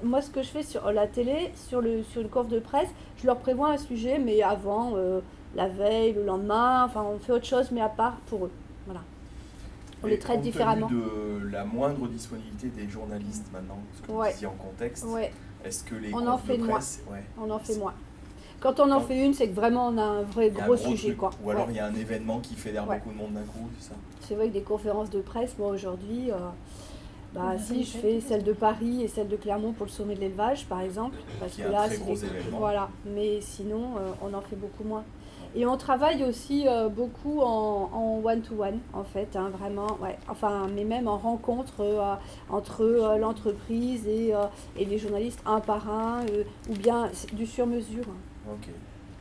moi, ce que je fais sur la télé, sur une conf de presse, je leur prévois un sujet, mais avant, la veille, le lendemain, enfin, on fait autre chose, mais à part pour eux. Voilà. On les traite différemment. Compte tenu de la moindre disponibilité des journalistes maintenant, ce que vous disiez en contexte, est-ce que les on en fait de moins. presse, On en fait moins. Quand on en fait une, c'est que vraiment on a un vrai gros sujet, truc, quoi. Ou alors il y a un événement qui fédère beaucoup de monde d'un coup, c'est ça. C'est vrai que des conférences de presse, moi aujourd'hui, si je fais celle de Paris et celle de Clermont pour le sommet de l'élevage, par exemple, parce que là, c'est voilà. Mais sinon, on en fait beaucoup moins. Et on travaille aussi beaucoup en one-to-one, en fait, hein, vraiment, enfin, mais même en rencontre entre l'entreprise et les journalistes, un par un, ou bien du sur-mesure. Ok.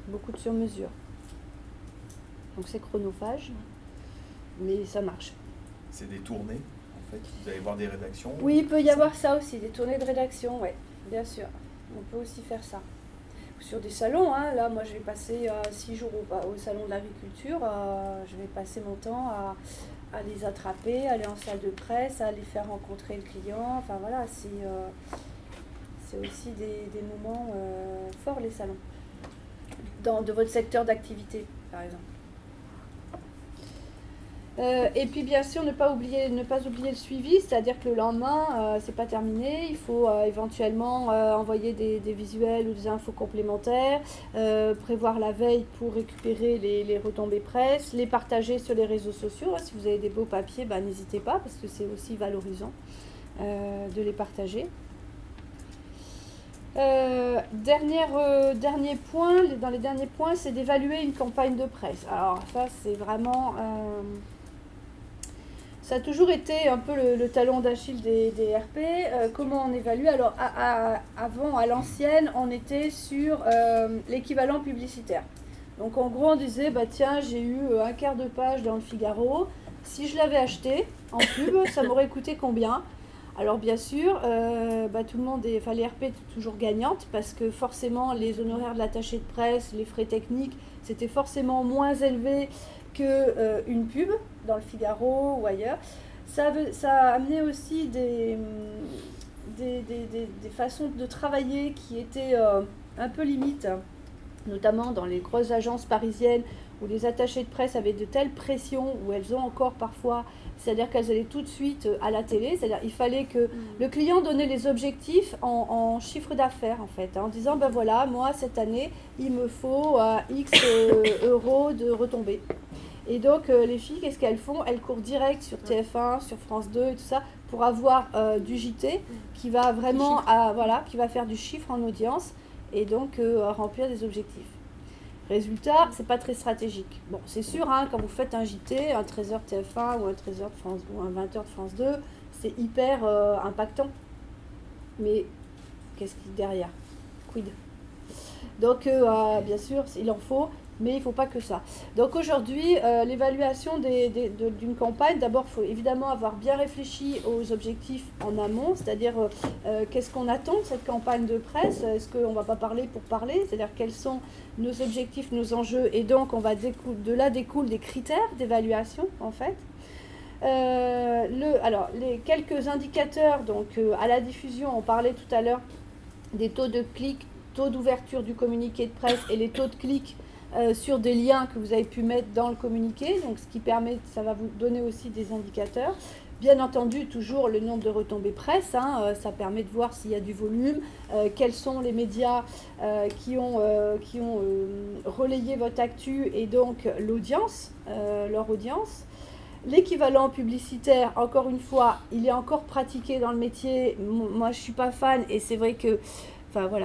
Beaucoup de sur-mesure. Donc c'est chronophage, mais ça marche. C'est des tournées, en fait. Vous allez voir des rédactions. Oui, il peut y avoir ça aussi, des tournées de rédaction, oui, bien sûr. On peut aussi faire ça. Sur des salons, hein, là, moi, je vais passer 6 jours au salon de l'agriculture. Je vais passer mon temps à les attraper, aller en salle de presse, à les faire rencontrer le client. Enfin voilà, c'est aussi des moments forts, les salons. De votre secteur d'activité, par exemple. Et puis bien sûr ne pas oublier le suivi, c'est-à-dire que le lendemain c'est pas terminé, il faut éventuellement envoyer des visuels ou des infos complémentaires, prévoir la veille pour récupérer les retombées presse, les partager sur les réseaux sociaux. Si vous avez des beaux papiers, n'hésitez pas parce que c'est aussi valorisant de les partager. Dernier point, dans les derniers points, c'est d'évaluer une campagne de presse. Alors ça c'est vraiment ça a toujours été un peu le talon d'Achille des RP. Comment on évalue? Alors avant, à l'ancienne, on était sur l'équivalent publicitaire. Donc en gros on disait tiens, j'ai eu un quart de page dans le Figaro, si je l'avais acheté en pub, ça m'aurait coûté combien? Alors bien sûr, tout le monde les RP étaient toujours gagnantes parce que forcément les honoraires de l'attaché de presse, les frais techniques, c'était forcément moins élevé qu'une pub dans le Figaro ou ailleurs. Ça a amené aussi des façons de travailler qui étaient un peu limites, notamment dans les grosses agences parisiennes où les attachés de presse avaient de telles pressions, où elles ont encore parfois, c'est-à-dire qu'elles allaient tout de suite à la télé, c'est-à-dire il fallait que le client donnait les objectifs en chiffre d'affaires en fait, en disant voilà, moi cette année il me faut X euros de retombées. Et donc les filles, qu'est-ce qu'elles font? Elles courent direct sur TF1, sur France 2 et tout ça pour avoir du JT qui va vraiment qui va faire du chiffre en audience et donc remplir des objectifs. Résultat, c'est pas très stratégique. Bon, c'est sûr, quand vous faites un JT, un 13h TF1 ou un 13h de France ou un 20h de France 2, c'est hyper impactant. Mais qu'est-ce qu'il y a derrière? Quid? Donc, bien sûr, il en faut, mais il ne faut pas que ça. Donc aujourd'hui, l'évaluation d'une campagne, d'abord, il faut évidemment avoir bien réfléchi aux objectifs en amont, c'est-à-dire qu'est-ce qu'on attend de cette campagne de presse? Est-ce qu'on ne va pas parler pour parler? C'est-à-dire quels sont nos objectifs, nos enjeux, et donc de là découlent des critères d'évaluation, en fait. Alors, les quelques indicateurs, donc à la diffusion, on parlait tout à l'heure des taux de clics, taux d'ouverture du communiqué de presse et les taux de clics sur des liens que vous avez pu mettre dans le communiqué, donc ce qui permet, ça va vous donner aussi des indicateurs. Bien entendu, toujours le nombre de retombées presse, ça permet de voir s'il y a du volume, quels sont les médias qui ont relayé votre actu et donc l'audience, leur audience. L'équivalent publicitaire, encore une fois, il est encore pratiqué dans le métier. Moi, je ne suis pas fan et c'est vrai que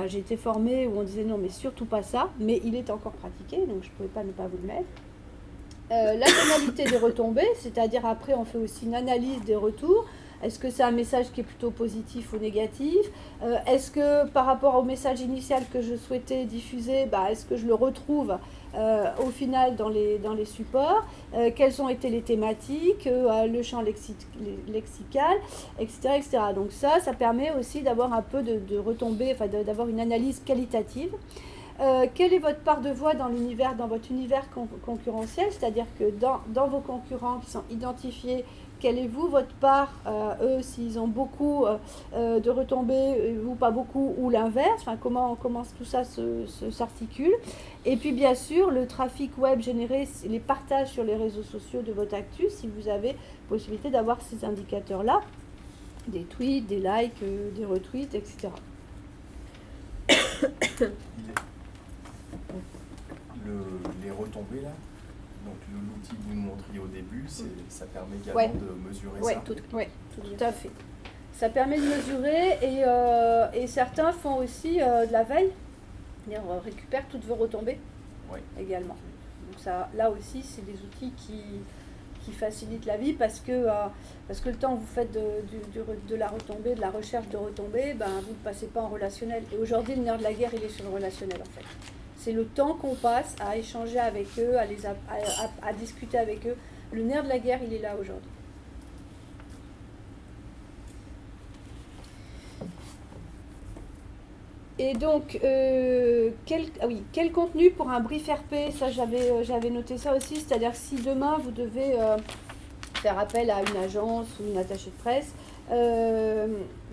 j'ai été formée où on disait non, mais surtout pas ça, mais il est encore pratiqué, donc je ne pouvais pas ne pas vous le mettre. La tonalité des retombées, c'est-à-dire après, on fait aussi une analyse des retours. Est-ce que c'est un message qui est plutôt positif ou négatif? Est-ce que par rapport au message initial que je souhaitais diffuser, est-ce que je le retrouve au final dans les supports? Quelles ont été les thématiques, le champ lexical, etc., etc. Donc ça permet aussi d'avoir un peu de retombées, d'avoir une analyse qualitative. Quelle est votre part de voix dans votre univers concurrentiel? C'est-à-dire que dans vos concurrents qui sont identifiés, quelle est votre part, eux, s'ils ont beaucoup de retombées, vous pas beaucoup, ou l'inverse, comment tout ça s'articule. Et puis bien sûr, le trafic web généré, les partages sur les réseaux sociaux de votre actu, si vous avez possibilité d'avoir ces indicateurs-là, des tweets, des likes, des retweets, etc. Les retombées là, donc l'outil que vous nous montriez au début, ça permet également de mesurer ça. Tout à fait. Ça permet de mesurer et certains font aussi de la veille, c'est-à-dire récupèrent toutes vos retombées également. Donc ça, là aussi, c'est des outils qui facilitent la vie parce que le temps où vous faites de la retombée, de la recherche de retombées, vous ne passez pas en relationnel. Et aujourd'hui, le nerf de la guerre, il est sur le relationnel en fait. C'est le temps qu'on passe à échanger avec eux, à discuter avec eux. Le nerf de la guerre, il est là aujourd'hui. Et donc, quel contenu pour un brief RP? Ça, j'avais noté ça aussi. C'est-à-dire si demain, vous devez faire appel à une agence ou une attachée de presse,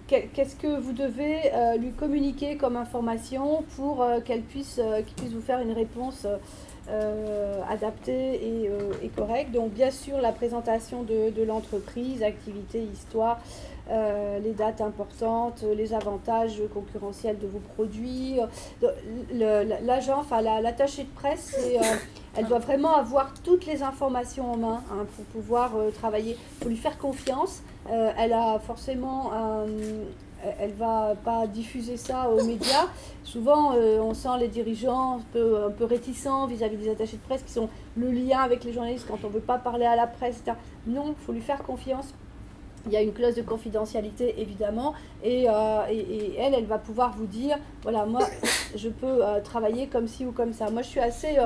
qu'est-ce que vous devez lui communiquer comme information pour qu'il puisse vous faire une réponse adaptée et correcte? Donc bien sûr la présentation de l'entreprise, activité, histoire, les dates importantes, les avantages concurrentiels de vos produits. L'agent, l'attachée de presse, elle doit vraiment avoir toutes les informations en main pour pouvoir travailler. Il faut lui faire confiance. Elle a forcément elle va pas diffuser ça aux médias. Souvent, on sent les dirigeants un peu réticents vis-à-vis des attachés de presse qui sont le lien avec les journalistes quand on ne veut pas parler à la presse, etc. Non, il faut lui faire confiance. Il y a une clause de confidentialité évidemment et elle va pouvoir vous dire voilà, moi je peux travailler comme ci ou comme ça. Moi je suis assez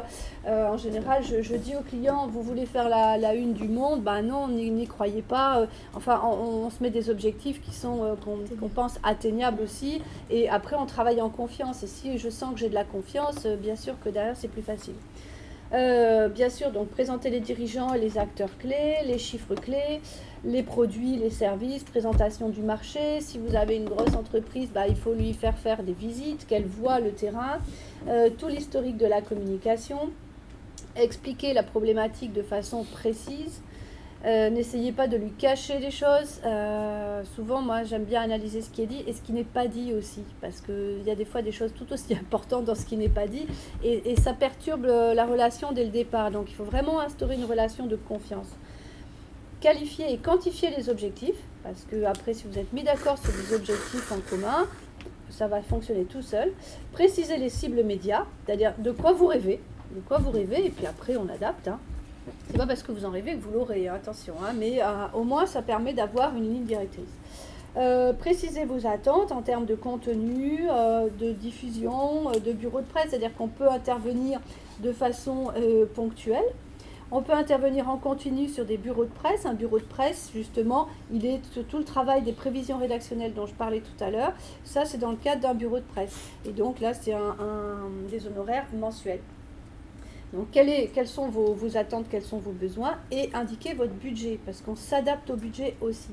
en général je dis aux clients vous voulez faire la une du Monde, non, n'y croyez pas, on se met des objectifs qui sont qu'on pense atteignables aussi et après on travaille en confiance et si je sens que j'ai de la confiance, bien sûr que derrière c'est plus facile. Bien sûr, donc présenter les dirigeants et les acteurs clés, les chiffres clés, les produits, les services, présentation du marché. Si vous avez une grosse entreprise, il faut lui faire des visites, qu'elle voit le terrain, tout l'historique de la communication, expliquer la problématique de façon précise. N'essayez pas de lui cacher les choses. Souvent, moi, j'aime bien analyser ce qui est dit et ce qui n'est pas dit aussi, parce qu'il y a des fois des choses tout aussi importantes dans ce qui n'est pas dit, et ça perturbe la relation dès le départ. Donc, il faut vraiment instaurer une relation de confiance. Qualifier et quantifier les objectifs, parce que après, si vous êtes mis d'accord sur des objectifs en commun, ça va fonctionner tout seul. Préciser les cibles médias, c'est-à-dire de quoi vous rêvez, et puis après, on adapte. C'est pas parce que vous en rêvez que vous l'aurez, hein, attention, hein, mais au moins ça permet d'avoir une ligne directrice. Précisez vos attentes en termes de contenu, de diffusion, de bureau de presse, c'est-à-dire qu'on peut intervenir de façon ponctuelle. On peut intervenir en continu sur des bureaux de presse. Un bureau de presse, justement, il est tout le travail des prévisions rédactionnelles dont je parlais tout à l'heure. Ça, c'est dans le cadre d'un bureau de presse. Et donc là, c'est des honoraires mensuels. Donc, quelles sont vos attentes, quels sont vos besoins, et indiquez votre budget, parce qu'on s'adapte au budget aussi.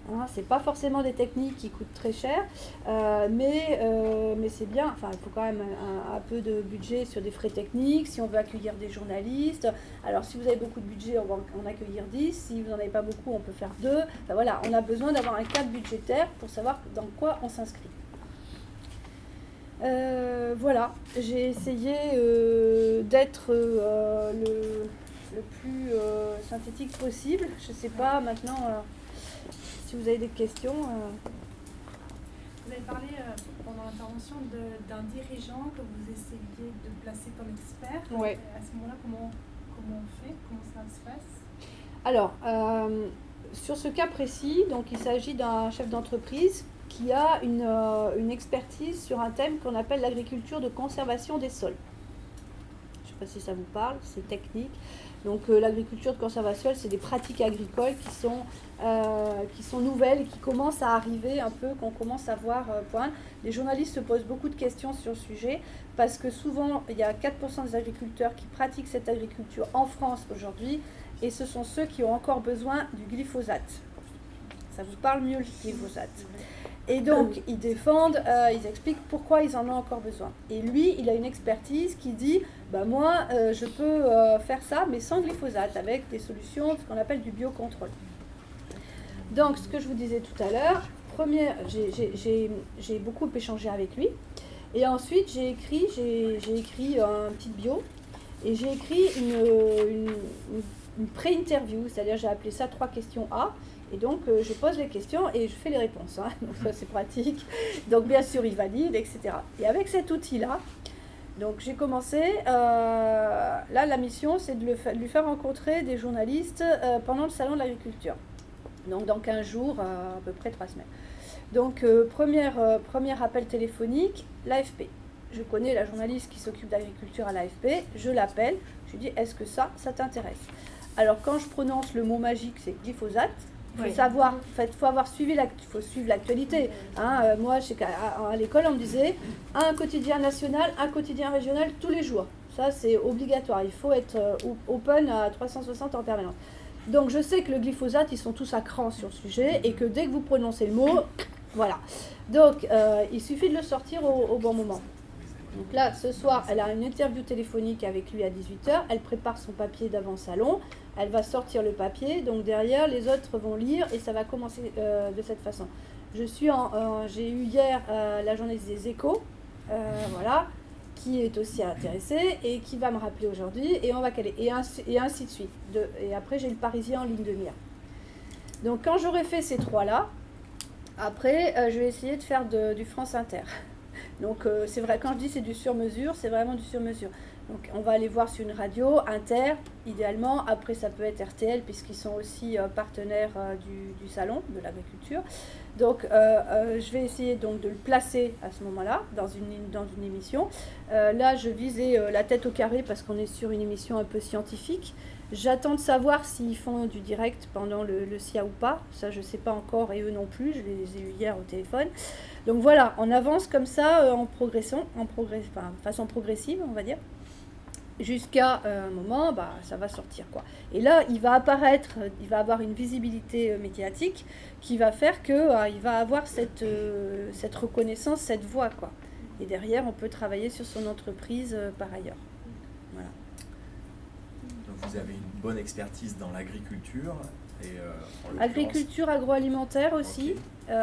Hein, ce n'est pas forcément des techniques qui coûtent très cher, mais c'est bien, enfin il faut quand même un peu de budget sur des frais techniques, si on veut accueillir des journalistes. Alors si vous avez beaucoup de budget, on va en accueillir 10, si vous n'en avez pas beaucoup, on peut faire 2. Enfin, voilà, on a besoin d'avoir un cadre budgétaire pour savoir dans quoi on s'inscrit. Voilà, j'ai essayé d'être le plus synthétique possible. Je ne sais pas maintenant... si vous avez des questions. Vous avez parlé pendant l'intervention d'un dirigeant que vous essayiez de placer comme expert. Ouais. À ce moment-là, comment on fait? Comment ça se passe? Alors, sur ce cas précis, donc il s'agit d'un chef d'entreprise qui a une expertise sur un thème qu'on appelle l'agriculture de conservation des sols. Je ne sais pas si ça vous parle, c'est technique. Donc l'agriculture de conservation, c'est des pratiques agricoles qui sont nouvelles et qui commencent à arriver un peu, qu'on commence à voir poindre. Les journalistes se posent beaucoup de questions sur le sujet parce que souvent, il y a 4% des agriculteurs qui pratiquent cette agriculture en France aujourd'hui et ce sont ceux qui ont encore besoin du glyphosate. Ça vous parle mieux le glyphosate. Et donc, ils défendent, ils expliquent pourquoi ils en ont encore besoin. Et lui, il a une expertise qui dit, moi, je peux faire ça, mais sans glyphosate, avec des solutions, ce qu'on appelle du biocontrôle. Donc, ce que je vous disais tout à l'heure, j'ai beaucoup échangé avec lui. Et ensuite, j'ai écrit un petit bio. Et j'ai écrit une pré-interview, c'est-à-dire j'ai appelé ça 3 questions A. Et donc, je pose les questions et je fais les réponses. Hein. Donc, ça, c'est pratique. Donc, bien sûr, il valide, etc. Et avec cet outil-là, donc j'ai commencé. Là, la mission, c'est de lui faire rencontrer des journalistes pendant le Salon de l'Agriculture. Donc, dans 15 jours, à peu près 3 semaines. Donc, premier appel téléphonique, l'AFP. Je connais la journaliste qui s'occupe d'agriculture à l'AFP. Je l'appelle. Je lui dis, est-ce que ça t'intéresse? Alors, quand je prononce le mot magique, c'est glyphosate. Il faut savoir, faut suivre l'actualité. Hein, moi, à l'école, on me disait un quotidien national, un quotidien régional tous les jours. Ça, c'est obligatoire. Il faut être open à 360 en permanence. Donc, je sais que le glyphosate, ils sont tous à cran sur le sujet et que dès que vous prononcez le mot, voilà. Donc, il suffit de le sortir au bon moment. Donc là, ce soir, elle a une interview téléphonique avec lui à 18h. Elle prépare son papier d'avant-salon. Elle va sortir le papier. Donc derrière, les autres vont lire et ça va commencer de cette façon. J'ai eu hier la journaliste des Échos, voilà, qui est aussi intéressée et qui va me rappeler aujourd'hui. Et on va caler. Et ainsi de suite. Et après, j'ai le Parisien en ligne de mire. Donc quand j'aurai fait ces 3-là, après, je vais essayer de faire du France Inter. Donc c'est vrai, quand je dis c'est du sur-mesure, c'est vraiment du sur-mesure. Donc on va aller voir sur une radio, Inter, idéalement. Après ça peut être RTL, puisqu'ils sont aussi partenaires du salon de l'agriculture. Donc je vais essayer donc de le placer à ce moment-là, dans une émission. Là je visais la tête au carré, parce qu'on est sur une émission un peu scientifique. J'attends de savoir s'ils font du direct pendant le SIA ou pas. Ça, je ne sais pas encore, et eux non plus. Je les ai eus hier au téléphone. Donc voilà, on avance comme ça, de façon progressive, on va dire. Jusqu'à un moment, ça va sortir, quoi. Et là, il va apparaître, il va avoir une visibilité médiatique qui va faire qu'il va avoir cette reconnaissance, cette voix, quoi. Et derrière, on peut travailler sur son entreprise par ailleurs. Voilà. Donc vous avez une bonne expertise dans l'agriculture. Agriculture, agroalimentaire aussi. Okay.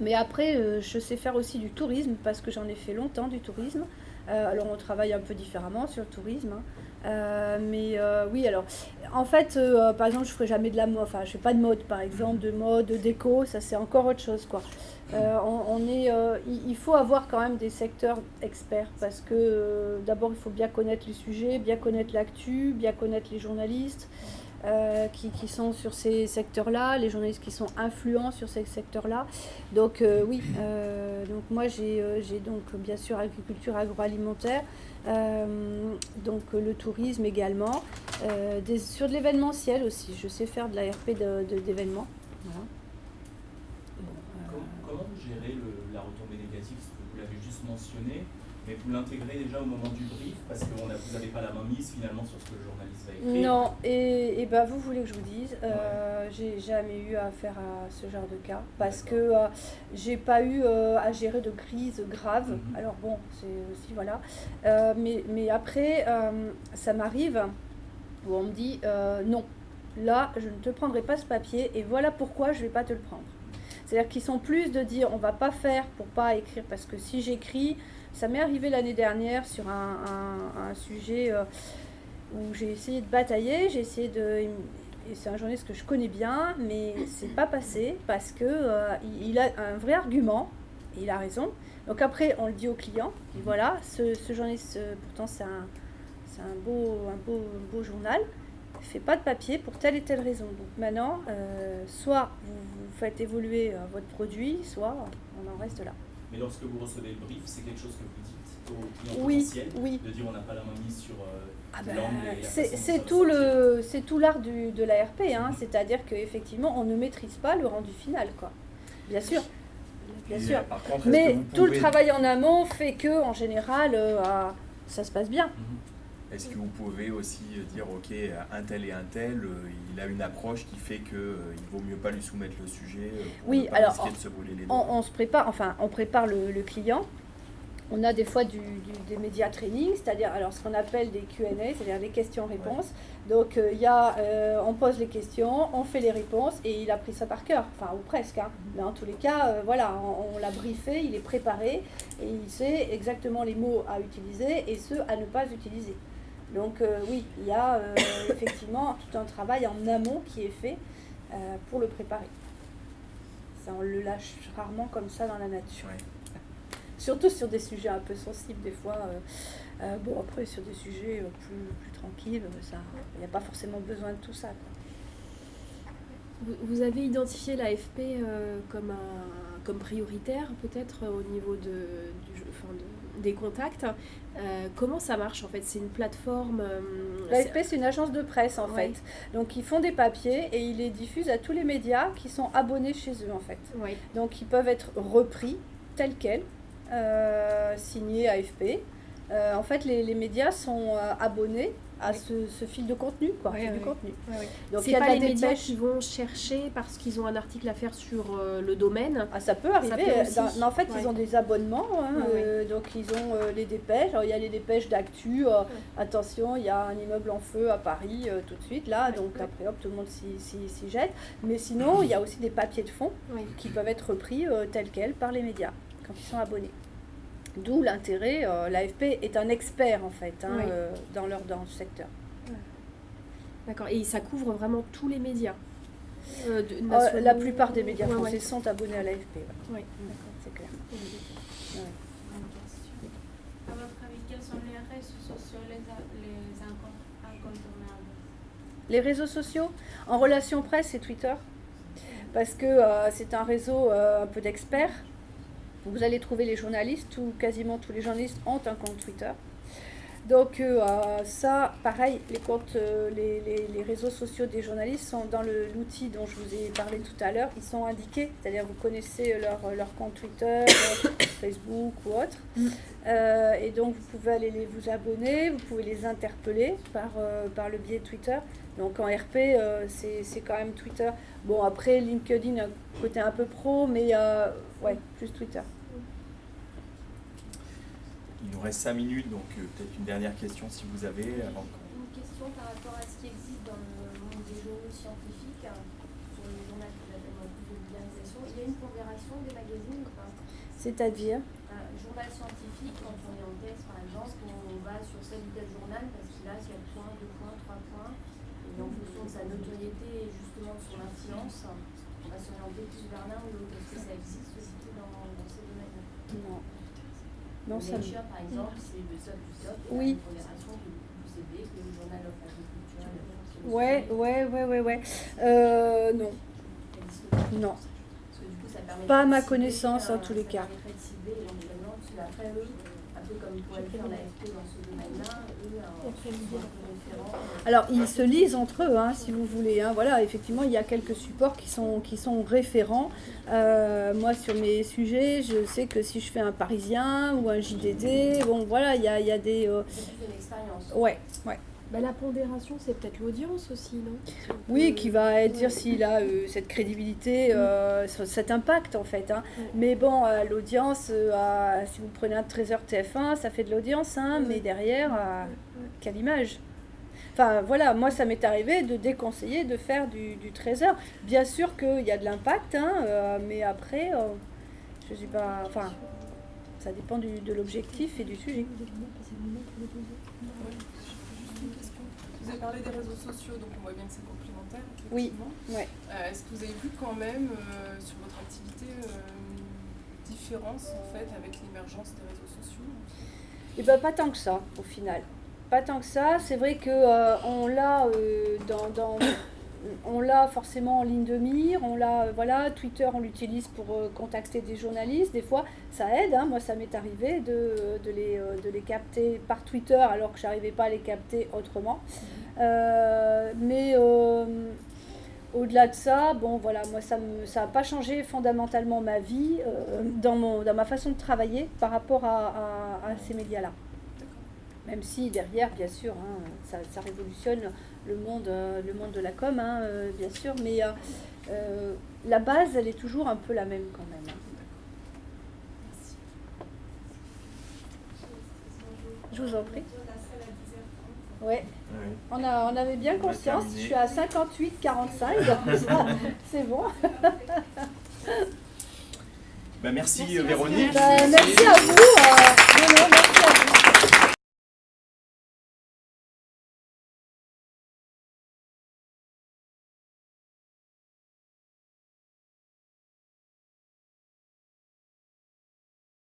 Mais après, je sais faire aussi du tourisme, parce que j'en ai fait longtemps du tourisme. Alors on travaille un peu différemment sur le tourisme, mais oui, alors en fait, par exemple, je ferai jamais de la mode, enfin je fais pas de mode par exemple, de mode, de déco, ça c'est encore autre chose quoi. Il faut avoir quand même des secteurs experts parce que d'abord il faut bien connaître les sujets, bien connaître l'actu, bien connaître les journalistes qui sont sur ces secteurs-là, les journalistes qui sont influents sur ces secteurs-là. Donc oui, donc moi j'ai donc bien sûr agriculture agroalimentaire, donc le tourisme également, sur de l'événementiel aussi, je sais faire de la RP d'événements. Voilà. Comment vous gérez la retombée négative? Parce que vous l'avez juste mentionné, mais vous l'intégrez déjà au moment du brief, parce que vous n'avez pas la main mise finalement sur ce que le journaliste va écrire. Non, et ben vous voulez que je vous dise, j'ai jamais eu affaire à ce genre de cas, parce que j'ai pas eu à gérer de crise grave. Alors bon, c'est aussi voilà. Mais après, ça m'arrive où on me dit non, là je ne te prendrai pas ce papier, et voilà pourquoi je vais pas te le prendre. C'est-à-dire qu'ils sont plus de dire on va pas faire pour pas écrire, parce que si j'écris, ça m'est arrivé l'année dernière sur un sujet où j'ai essayé de batailler, et c'est un journaliste que je connais bien, mais c'est pas passé parce que il a un vrai argument, et il a raison. Donc après on le dit au client, et voilà, ce journaliste, pourtant c'est un beau journal, fait pas de papier pour telle et telle raison. Donc maintenant, soit vous faites évoluer votre produit, soit on en reste là. Mais lorsque vous recevez le brief, c'est quelque chose que vous dites au client potentiel, de dire on n'a pas la main mise sur l'angle et c'est tout l'art de l'ARP, hein. C'est-à-dire qu'effectivement on ne maîtrise pas le rendu final, quoi. Bien sûr. Par contre, mais tout le travail en amont fait que en général ça se passe bien. Est-ce que vous pouvez aussi dire, ok, un tel et un tel, il a une approche qui fait qu'il vaut mieux pas lui soumettre le sujet pour ne pas risquer de se brûler les doigts. On prépare le client. On a des fois des médias training, c'est-à-dire alors ce qu'on appelle des Q&A, c'est-à-dire les questions-réponses. Ouais. Donc on pose les questions, on fait les réponses, et il a pris ça par cœur, enfin ou presque. Hein. Mais en tous les cas, voilà, on l'a briefé, il est préparé, et il sait exactement les mots à utiliser et ceux à ne pas utiliser. Donc oui, il y a effectivement tout un travail en amont qui est fait pour le préparer. Ça, on le lâche rarement comme ça dans la nature. Ouais. Surtout sur des sujets un peu sensibles des fois. Bon, après sur des sujets plus tranquilles, il n'y a pas forcément besoin de tout ça, quoi. Vous avez identifié l'AFP comme prioritaire peut-être au niveau des contacts. Comment ça marche en fait? C'est une plateforme L'AFP c'est une agence de presse en fait. Donc ils font des papiers et ils les diffusent à tous les médias qui sont abonnés chez eux en fait. Ouais. Donc ils peuvent être repris tels quels, signés AFP. En fait les médias sont abonnés à ce fil de contenu, quoi. Du contenu. Donc c'est pas les médias qui vont chercher parce qu'ils ont un article à faire sur le domaine. Ah, ça peut arriver. Mais en fait, ils ont des abonnements. Hein, donc ils ont les dépêches. Alors il y a les dépêches d'actu. Attention, il y a un immeuble en feu à Paris tout de suite là. Donc après hop, tout le monde s'y jette. Mais sinon, il y a aussi des papiers de fond qui peuvent être repris tels quels par les médias quand ils sont abonnés. D'où l'intérêt, l'AFP est un expert en fait dans ce secteur. D'accord, et ça couvre vraiment tous les médias la plupart des médias français sont abonnés à l'AFP. Oui, d'accord, c'est clair. À votre avis, quels sont les réseaux sociaux les incontournables? Les réseaux sociaux, en relation presse, c'est Twitter, parce que c'est un réseau un peu d'experts. Vous allez trouver les journalistes, quasiment tous les journalistes ont un compte Twitter. Donc ça, pareil, les comptes, les réseaux sociaux des journalistes sont dans l'outil dont je vous ai parlé tout à l'heure, ils sont indiqués, c'est-à-dire vous connaissez leur compte Twitter, Facebook ou autre. Et donc vous pouvez aller vous abonner, vous pouvez les interpeller par le biais de Twitter. Donc en RP, c'est quand même Twitter. Bon, après LinkedIn a un côté un peu pro, mais plus Twitter. Il nous reste 5 minutes, donc peut-être une dernière question si vous avez. Une question par rapport à ce qui existe dans le monde des journaux scientifiques, sur les journaux que j'appelle de vulgarisation. Il y a une pondération des magazines ou pas? C'est-à-dire? journal scientifique, quand on est en texte par exemple, on va sur tel ou tel journal parce qu'il a 4 points, 2 points, 3 points, et en fonction de sa notoriété et justement de son influence, on va s'orienter plus vers l'un ou l'autre. Est-ce que ça existe aussi dans ces domaines-là? Non. Non, ça me... Nature, par exemple, c'est le top du top, et Oui. la modération qui est beaucoup plus élevée que le journal of agriculture. Ouais. Non. Non. Parce que du coup, ça permet Pas à de ma cibler, connaissance, en tous les ça cas. permettrait de cibler éventuellement, parce qu'après eux, un peu comme pourrait le faire l'AFP dans ce domaine-là, eux, sont un peu référents. Alors, ils se lisent entre eux, hein, si vous voulez. Hein. Voilà, effectivement, il y a quelques supports qui sont référents. Moi, sur mes sujets, je sais que si je fais un Parisien ou un JDD, bon, voilà, il y a des... C'est plus une expérience. Ouais. Bah, la pondération, c'est peut-être l'audience aussi, non? Oui, qui va dire s'il a cette crédibilité, cet impact en fait. Hein. Mais bon, l'audience, si vous prenez un 13h TF1, ça fait de l'audience, hein, mais derrière, quelle image. Enfin voilà, moi ça m'est arrivé de déconseiller de faire du 13h. Bien sûr qu'il y a de l'impact, hein, mais après, je sais pas. Enfin, ça dépend de l'objectif et du sujet. Vous avez parlé des réseaux sociaux, donc on voit bien que c'est complémentaire. Oui, effectivement. ouais. Est-ce que vous avez vu quand même sur votre activité une différence en fait avec l'émergence des réseaux sociaux? Et ben pas tant que ça au final. Pas tant que ça. C'est vrai que on l'a on l'a forcément en ligne de mire. On l'a voilà. Twitter on l'utilise pour contacter des journalistes. Des fois ça aide. Hein. Moi ça m'est arrivé de les capter par Twitter alors que j'arrivais pas à les capter autrement. Mais au-delà de ça, bon voilà, moi ça a pas changé fondamentalement ma vie dans ma façon de travailler par rapport à ces médias-là. Même si derrière, bien sûr, hein, ça révolutionne le monde de la com, hein, bien sûr, mais la base, elle est toujours un peu la même quand même. Hein. Je vous en prie. Ouais. On avait bien conscience. Je suis à 58-45, donc c'est bon. Merci Véronique. Merci à vous. Non, merci.